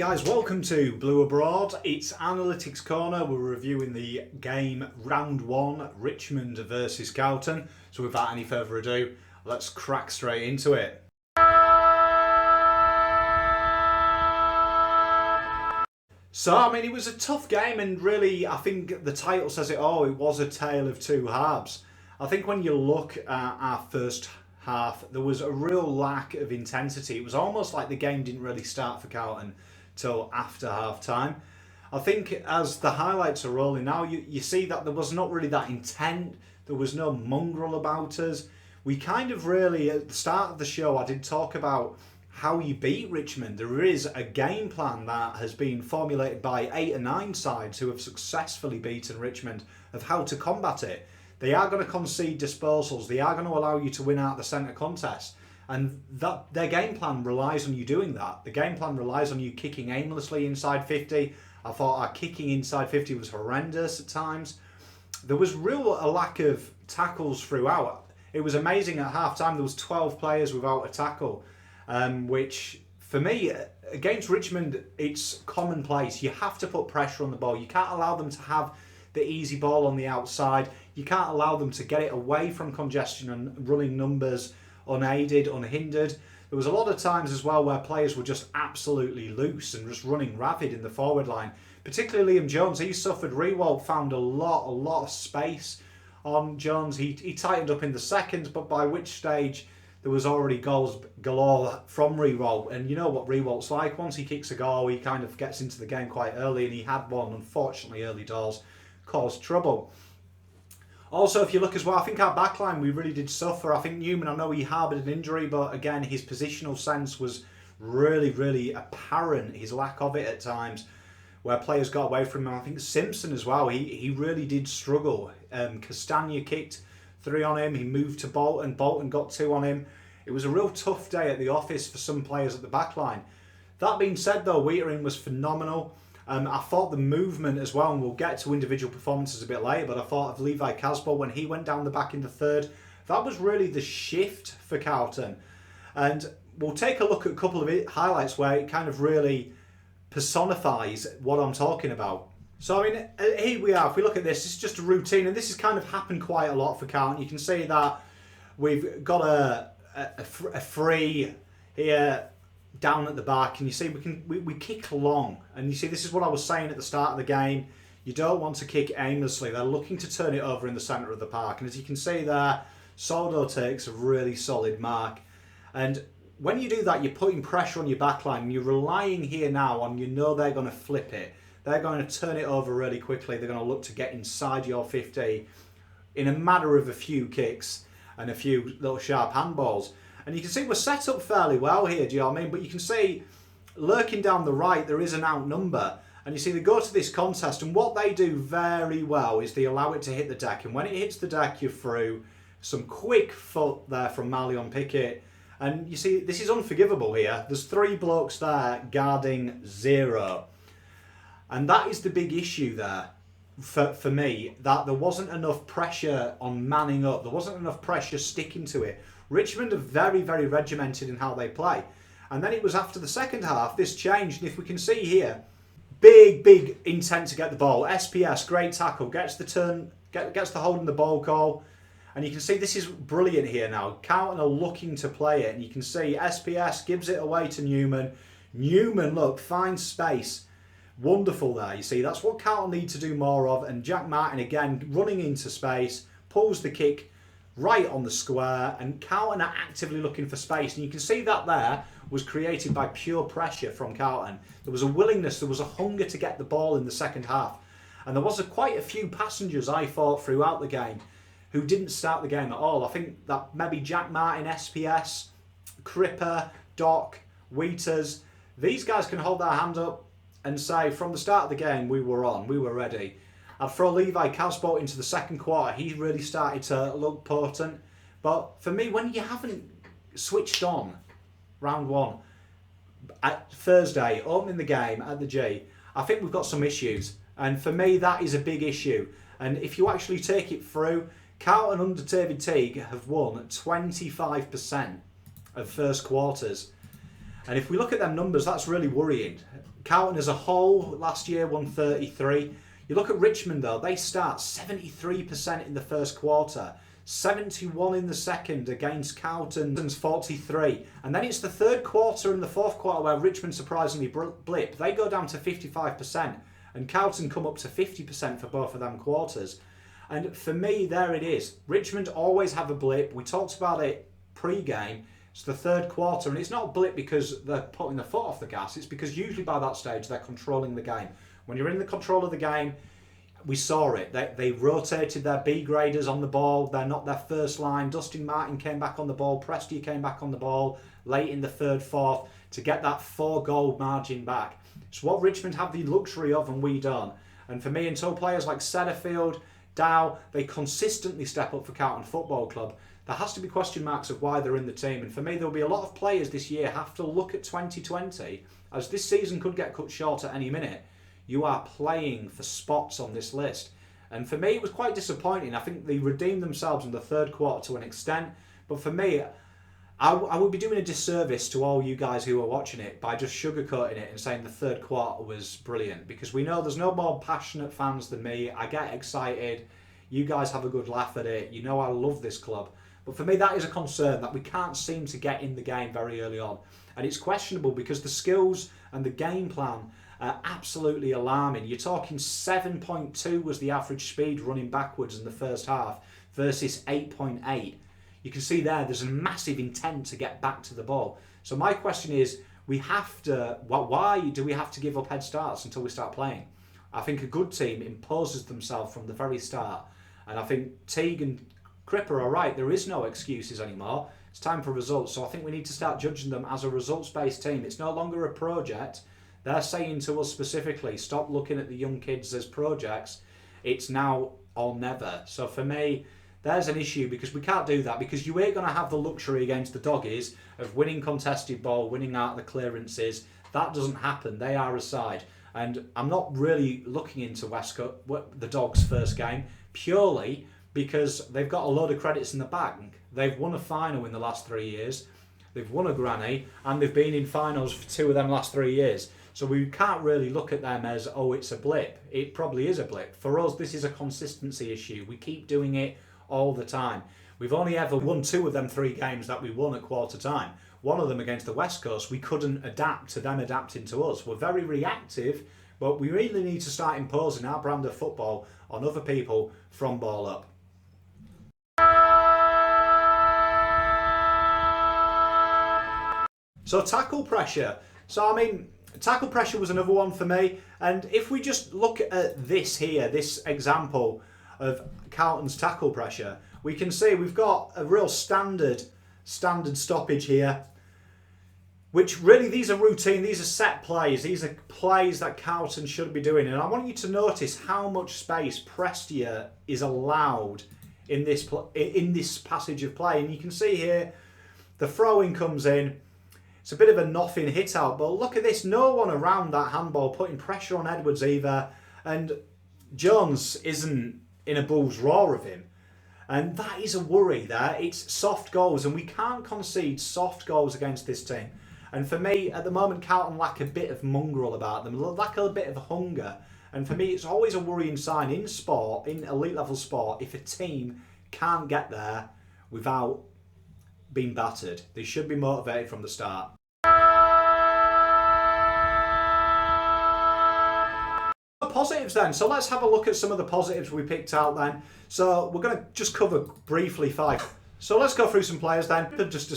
Guys, welcome to Blue Abroad. It's Analytics Corner. We're reviewing the game round 1, Richmond versus Carlton. So without any further ado, let's crack straight into it. So, I mean, it was a tough game, and really, I think the title says it all. It was a tale of two halves. I think when you look at our first half, there was a real lack of intensity. It was almost like the game didn't really start for Carlton till after half time. I think as the highlights are rolling now, you see that there was not really that intent. There was no mongrel about us. We kind of really, at the start of the show, I did talk about how you beat Richmond. There is a game plan that has been formulated by 8 or 9 sides who have successfully beaten Richmond of how to combat it. They are going to concede disposals. They are going to allow you to win out the centre contest. And that their game plan relies on you doing that. The game plan relies on you kicking aimlessly inside 50. I thought our kicking inside 50 was horrendous at times. There was a lack of tackles throughout. It was amazing at half time. There was 12 players without a tackle, which for me, against Richmond, it's commonplace. You have to put pressure on the ball. You can't allow them to have the easy ball on the outside. You can't allow them to get it away from congestion and running numbers unaided, unhindered. There was a lot of times as well where players were just absolutely loose and just running rapid in the forward line. Particularly Liam Jones, he suffered. Rewalt found a lot of space on Jones. He tightened up in the second, but by which stage there was already goals galore from Rewalt. And you know what Rewalt's like. Once he kicks a goal, he kind of gets into the game quite early, and he had one, unfortunately, early doors, caused trouble. Also, if you look as well, I think our backline, we really did suffer. I think Newman, I know he harboured an injury, but again, his positional sense was really apparent. His lack of it at times, where players got away from him. I think Simpson as well, he really did struggle. Castagna kicked 3 on him. He moved to Bolton. Bolton got 2 on him. It was a real tough day at the office for some players at the backline. That being said, though, Wheatering was phenomenal. I thought the movement as well, and we'll get to individual performances a bit later, but I thought of Levi Casbolt when he went down the back in the third. That was really the shift for Carlton. And we'll take a look at a couple of highlights where it kind of really personifies what I'm talking about. So, I mean, here we are. If we look at this, it's just a routine, and this has kind of happened quite a lot for Carlton. You can see that we've got a free here down at the back, and you see we kick long, and you see this is what I was saying at the start of the game. You don't want to kick aimlessly. They're looking to turn it over in the centre of the park, and as you can see there, Soldo takes a really solid mark. And when you do that, you're putting pressure on your backline, and you're relying here now on, they're going to flip it. They're going to turn it over really quickly. They're going to look to get inside your 50 in a matter of a few kicks and a few little sharp handballs. And you can see we're set up fairly well here, do you know what I mean? But you can see, lurking down the right, there is an outnumber. And you see they go to this contest, and what they do very well is they allow it to hit the deck. And when it hits the deck, you're through. Some quick foot there from Malion Pickett. And you see, this is unforgivable here. There's 3 blokes there guarding 0. And that is the big issue there for me, that there wasn't enough pressure on manning up. There wasn't enough pressure sticking to it. Richmond are very regimented in how they play. And then it was after the second half, this changed. And if we can see here, big intent to get the ball. SPS, great tackle, gets the turn, gets the holding the ball call. And you can see this is brilliant here now. Carlton are looking to play it. And you can see SPS gives it away to Newman. Newman, look, finds space. Wonderful there. You see, that's what Carlton need to do more of. And Jack Martin, again, running into space, pulls the kick right on the square, and Carlton are actively looking for space. And you can see that there was created by pure pressure from Carlton. There was a willingness, there was a hunger to get the ball in the second half. And there was quite a few passengers, I thought, throughout the game who didn't start the game at all. I think that maybe Jack Martin, SPS, Cripper, Doc, Wheaters, these guys can hold their hand up and say, from the start of the game, we were on, we were ready. I'd throw Levi Casbolt into the second quarter. He really started to look potent. But for me, when you haven't switched on round 1 at Thursday, opening the game at the G, I think we've got some issues. And for me, that is a big issue. And if you actually take it through, Carlton under David Teague have won 25% of first quarters. And if we look at them numbers, that's really worrying. Carlton as a whole last year won 33. You look at Richmond though, they start 73% in the first quarter, 71 in the second against Carlton's 43. And then it's the third quarter and the fourth quarter where Richmond surprisingly blip. They go down to 55% and Carlton come up to 50% for both of them quarters. And for me, there it is. Richmond always have a blip. We talked about it pre-game. It's the third quarter, and it's not a blip because they're putting their foot off the gas. It's because usually by that stage they're controlling the game. When you're in the control of the game, we saw it. They rotated their B graders on the ball. They're not their first line. Dustin Martin came back on the ball. Prestia came back on the ball late in the third, fourth to get that 4-goal margin back. It's what Richmond have the luxury of and we don't. And for me, until players like Setterfield, Dow, they consistently step up for Carlton Football Club, there has to be question marks of why they're in the team. And for me, there'll be a lot of players this year have to look at 2020, as this season could get cut short at any minute. You are playing for spots on this list. And for me, it was quite disappointing. I think they redeemed themselves in the third quarter to an extent. But for me, I would be doing a disservice to all you guys who are watching it by just sugarcoating it and saying the third quarter was brilliant. Because we know there's no more passionate fans than me. I get excited. You guys have a good laugh at it. You know I love this club. But for me, that is a concern that we can't seem to get in the game very early on. And it's questionable because the skills and the game plan are absolutely alarming. You're talking 7.2 was the average speed running backwards in the first half versus 8.8. You can see there's a massive intent to get back to the ball. So my question is, why do we have to give up head starts until we start playing? I think a good team imposes themselves from the very start. And I think Teague and Cripper are right. There is no excuses anymore. It's time for results. So I think we need to start judging them as a results-based team. It's no longer a project. They're saying to us specifically, stop looking at the young kids as projects. It's now or never. So for me, there's an issue because we can't do that because you ain't going to have the luxury against the Doggies of winning contested ball, winning out the clearances. That doesn't happen. They are a side. And I'm not really looking into Westcott, the Dogs' first game, purely because they've got a load of credits in the bank. They've won a final in the last 3 years. They've won a granny and they've been in finals for 2 of them last 3 years. So we can't really look at them as, oh, it's a blip. It probably is a blip. For us, this is a consistency issue. We keep doing it all the time. We've only ever won 2 of them 3 games that we won at quarter time. One of them against the West Coast, we couldn't adapt to them adapting to us. We're very reactive, but we really need to start imposing our brand of football on other people from ball up. So tackle pressure. Tackle pressure was another one for me. And if we just look at this here, this example of Carlton's tackle pressure, we can see we've got a real standard stoppage here, which really, these are routine, these are set plays, these are plays that Carlton should be doing. And I want you to notice how much space Prestia is allowed in this passage of play. And you can see here, the throw-in comes in. It's a bit of a nothing hit out, but look at this. No one around that handball putting pressure on Edwards either. And Jones isn't in a bull's roar of him. And that is a worry there. It's soft goals, and we can't concede soft goals against this team. And for me, at the moment, Carlton lack a bit of mongrel about them, lack a bit of hunger. And for me, it's always a worrying sign in sport, in elite level sport, if a team can't get there without being battered. They should be motivated from the start. Positives then. So let's have a look at some of the positives we picked out then. So we're going to just cover briefly 5. So let's go through some players then. Just a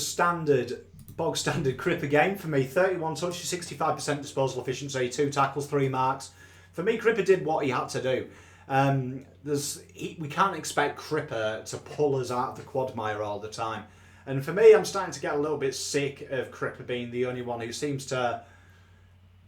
bog standard Cripper game for me. 31 touches, 65% disposal efficiency, 2 tackles, 3 marks. For me, Cripper did what he had to do. We can't expect Cripper to pull us out of the quagmire all the time. And for me, I'm starting to get a little bit sick of Cripper being the only one who seems to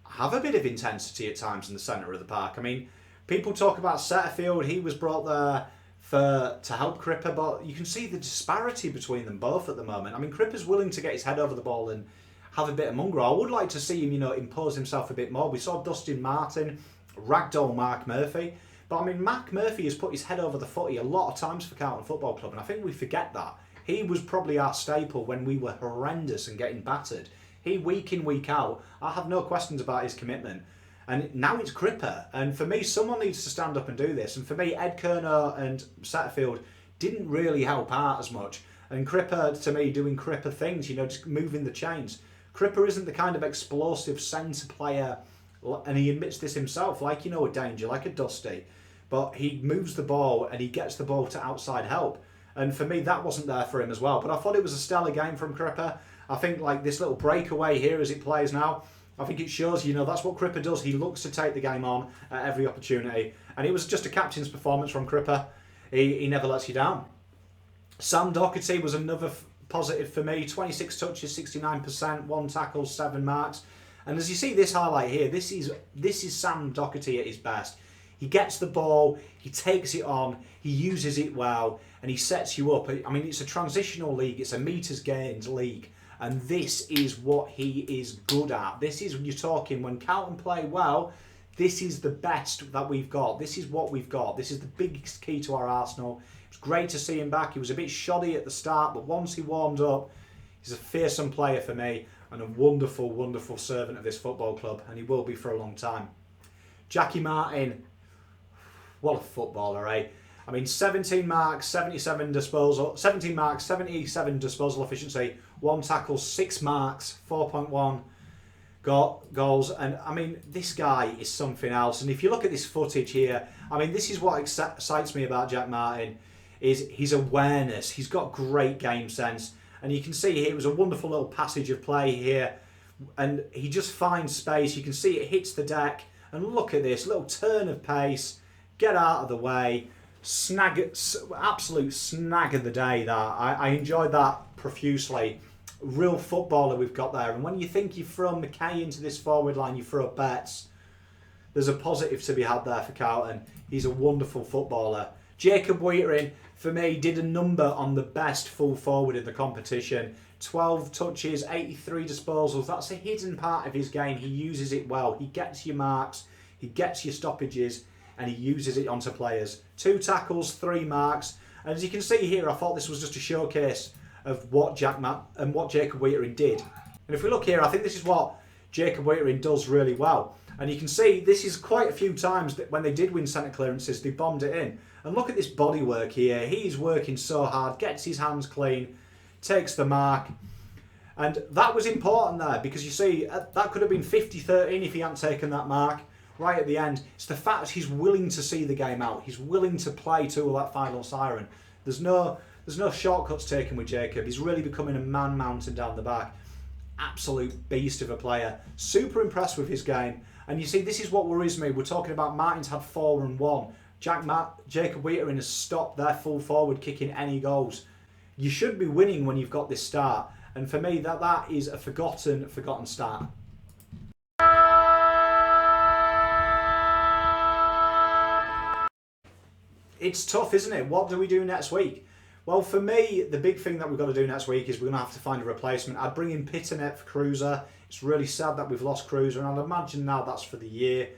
have a bit of intensity at times in the centre of the park. I mean, people talk about Setterfield. He was brought there to help Cripper, but you can see the disparity between them both at the moment. I mean, Cripper's willing to get his head over the ball and have a bit of mongrel. I would like to see him, impose himself a bit more. We saw Dustin Martin ragdoll Mark Murphy. But I mean, Mark Murphy has put his head over the footy a lot of times for Carlton Football Club, and I think we forget that. He was probably our staple when we were horrendous and getting battered. He, week in, week out, I have no questions about his commitment. And now it's Cripper. And for me, someone needs to stand up and do this. And for me, Ed Kerner and Satterfield didn't really help out as much. And Cripper, to me, doing Cripper things, you know, just moving the chains. Cripper isn't the kind of explosive centre player, and he admits this himself, like, you know, a Danger, like a Dusty. But he moves the ball and he gets the ball to outside help. And for me, that wasn't there for him as well. But I thought it was a stellar game from Cripper. I think, like, this little breakaway here as it plays now, I think it shows, you know, that's what Cripper does. He looks to take the game on at every opportunity. And it was just a captain's performance from Cripper. He never lets you down. Sam Doherty was another positive for me. 26 touches, 69%, 1 tackle, 7 marks. And as you see this highlight here, this is Sam Doherty at his best. He gets the ball, he takes it on, he uses it well, and he sets you up. I mean, it's a transitional league, it's a metres gained league, and this is what he is good at. This is, you're talking, when Carlton play well, this is the best that we've got. This is what we've got. This is the biggest key to our arsenal. It's great to see him back. He was a bit shoddy at the start, but once he warmed up, he's a fearsome player for me, and a wonderful, wonderful servant of this football club, and he will be for a long time. Jackie Martin, what a footballer, eh? I mean, 17 marks, 77 disposal, 17 marks, 77 disposal efficiency, 1 tackle, 6 marks, 4.1 goals. And I mean, this guy is something else. And if you look at this footage here, I mean, this is what excites me about Jack Martin, is his awareness. He's got great game sense. And you can see here, it was a wonderful little passage of play here. And he just finds space. You can see it hits the deck. And look at this, little turn of pace. Get out of the way, absolute snag of the day. That I enjoyed that profusely. Real footballer we've got there. And when you think you throw McKay into this forward line, you throw Betts, there's a positive to be had there for Carlton. He's a wonderful footballer. Jacob Wheatering, for me, did a number on the best full forward in the competition. 12 touches, 83 disposals. That's a hidden part of his game. He uses it well. He gets your marks, he gets your stoppages, and he uses it onto players. 2 tackles, 3 marks. And as you can see here, I thought this was just a showcase of what Jacob Wheatering did. And if we look here, I think this is what Jacob Wheatering does really well. And you can see this is quite a few times that when they did win centre clearances, they bombed it in. And look at this body work here. He's working so hard, gets his hands clean, takes the mark. And that was important there, because you see, that could have been 50-13 if he hadn't taken that mark. Right at the end, it's the fact he's willing to see the game out. He's willing to play to that final siren. There's no shortcuts taken with Jacob. He's really becoming a man mountain down the back. Absolute beast of a player. Super impressed with his game. And you see, this is what worries me. We're talking about Martin's had 4 and 1. Jacob Wheatering has stopped their full forward kicking any goals. You should be winning when you've got this start. And for me, that is a forgotten start. It's tough, isn't it? What do we do next week? Well, for me, the big thing that we've got to do next week is we're going to have to find a replacement. I'd bring in Pitternet for Cruiser. It's really sad that we've lost Cruiser, and I'd imagine now that's for the year.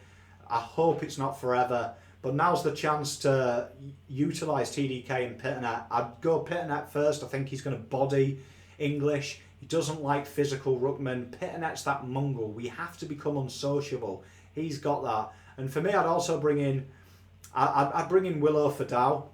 I hope it's not forever, but now's the chance to utilise TDK and Pitternet. I'd go Pitternet first. I think he's going to body English. He doesn't like physical ruckman. Pitternet's that mongrel. We have to become unsociable. He's got that. And for me, I'd also bring in I'd bring in Willow for Dow.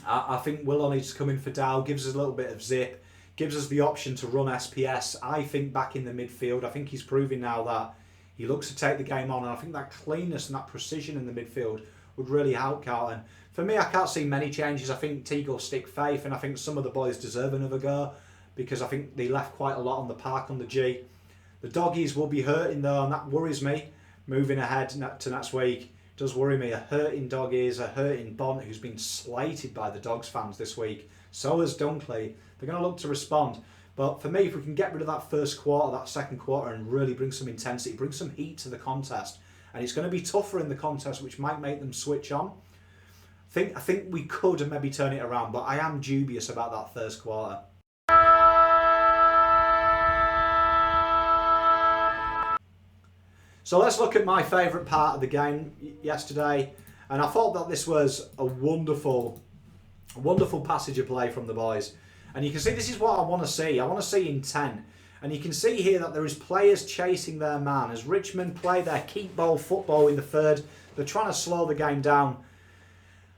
I think Willow needs to come in for Dow, gives us a little bit of zip, gives us the option to run SPS, I think, back in the midfield. I think he's proving now that he looks to take the game on, and I think that cleanness and that precision in the midfield would really help Carlton. For me, I can't see many changes. I think Teague will stick faith, and I think some of the boys deserve another go, because I think they left quite a lot on the park on the G. The doggies will be hurting though, and that worries me moving ahead to next week. Does worry me. A hurting Doggies, a hurting Bont, who's been slated by the Dogs fans this week. So has Dunkley. They're going to look to respond. But for me, if we can get rid of that first quarter, that second quarter, and really bring some intensity, bring some heat to the contest, and it's going to be tougher in the contest, which might make them switch on. I think we could maybe turn it around, but I am dubious about that first quarter. So let's look at my favourite part of the game yesterday. And I thought that this was a wonderful passage of play from the boys. And you can see this is what I want to see. I want to see intent. And you can see here that there is players chasing their man. As Richmond play their keep ball football in the third, they're trying to slow the game down.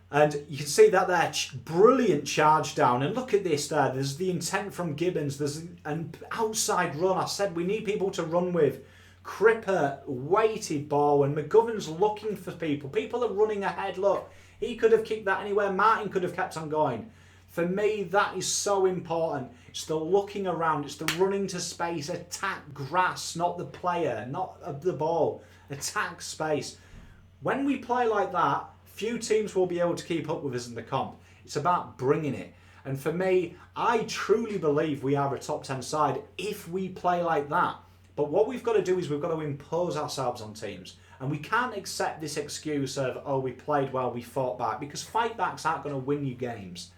And you can see that there, brilliant charge down. And look at this there. There's the intent from Gibbons. There's an outside run. I said we need people to run with. Cripper, weighted ball. And McGovern's looking for people. People are running ahead. Look, he could have kicked that anywhere. Martin could have kept on going. For me, that is so important. It's the looking around. It's the running to space. Attack grass, not the player, not the ball. Attack space. When we play like that, few teams will be able to keep up with us in the comp. It's about bringing it. And for me, I truly believe we are a top 10 side if we play like that. But what we've got to do is we've got to impose ourselves on teams. And we can't accept this excuse of, oh, we played well, we fought back. Because fight backs aren't going to win you games.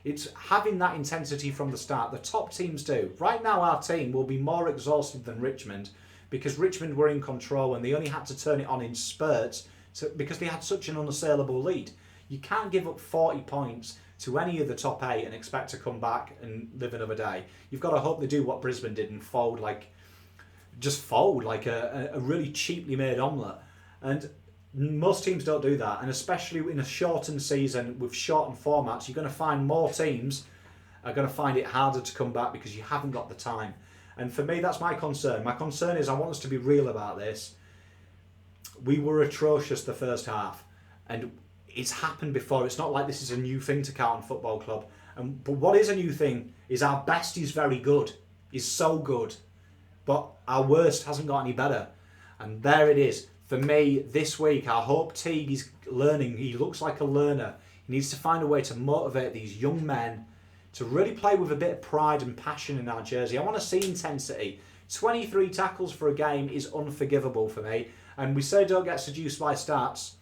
It's having that intensity from the start. The top teams do. Right now, our team will be more exhausted than Richmond because Richmond were in control and they only had to turn it on in spurts because they had such an unassailable lead. You can't give up 40 points to any of the top 8 and expect to come back and live another day. You've got to hope they do what Brisbane did and fold like a really cheaply made omelette. And most teams don't do that, and especially in a shortened season with shortened formats, you're going to find more teams are going to find it harder to come back because you haven't got the time. And for me, that's my concern. My concern is I want us to be real about this. We were atrocious the first half, and it's happened before. It's not like this is a new thing to Carlton Football Club. But what is a new thing is our best is very good, is so good, but our worst hasn't got any better. And there it is. For me, this week, I hope Teague is learning. He looks like a learner. He needs to find a way to motivate these young men to really play with a bit of pride and passion in our jersey. I want to see intensity. 23 tackles for a game is unforgivable for me. And we say don't get seduced by stats.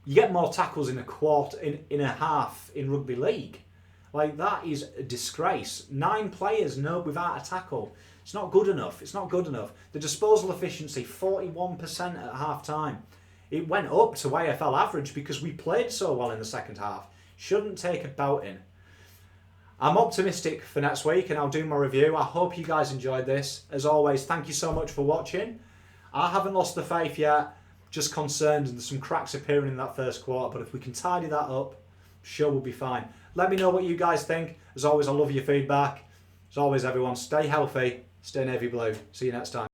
You get more tackles in a quarter, in a half in rugby league. Like, that is a disgrace. 9 players without a tackle. It's not good enough. It's not good enough. The disposal efficiency, 41% at half time. It went up to AFL average because we played so well in the second half. Shouldn't take a belting. I'm optimistic for next week and I'll do my review. I hope you guys enjoyed this. As always, thank you so much for watching. I haven't lost the faith yet. Just concerned and some cracks appearing in that first quarter. But if we can tidy that up, sure we'll be fine. Let me know what you guys think. As always, I love your feedback. As always, everyone, stay healthy. Stay navy blue. See you next time.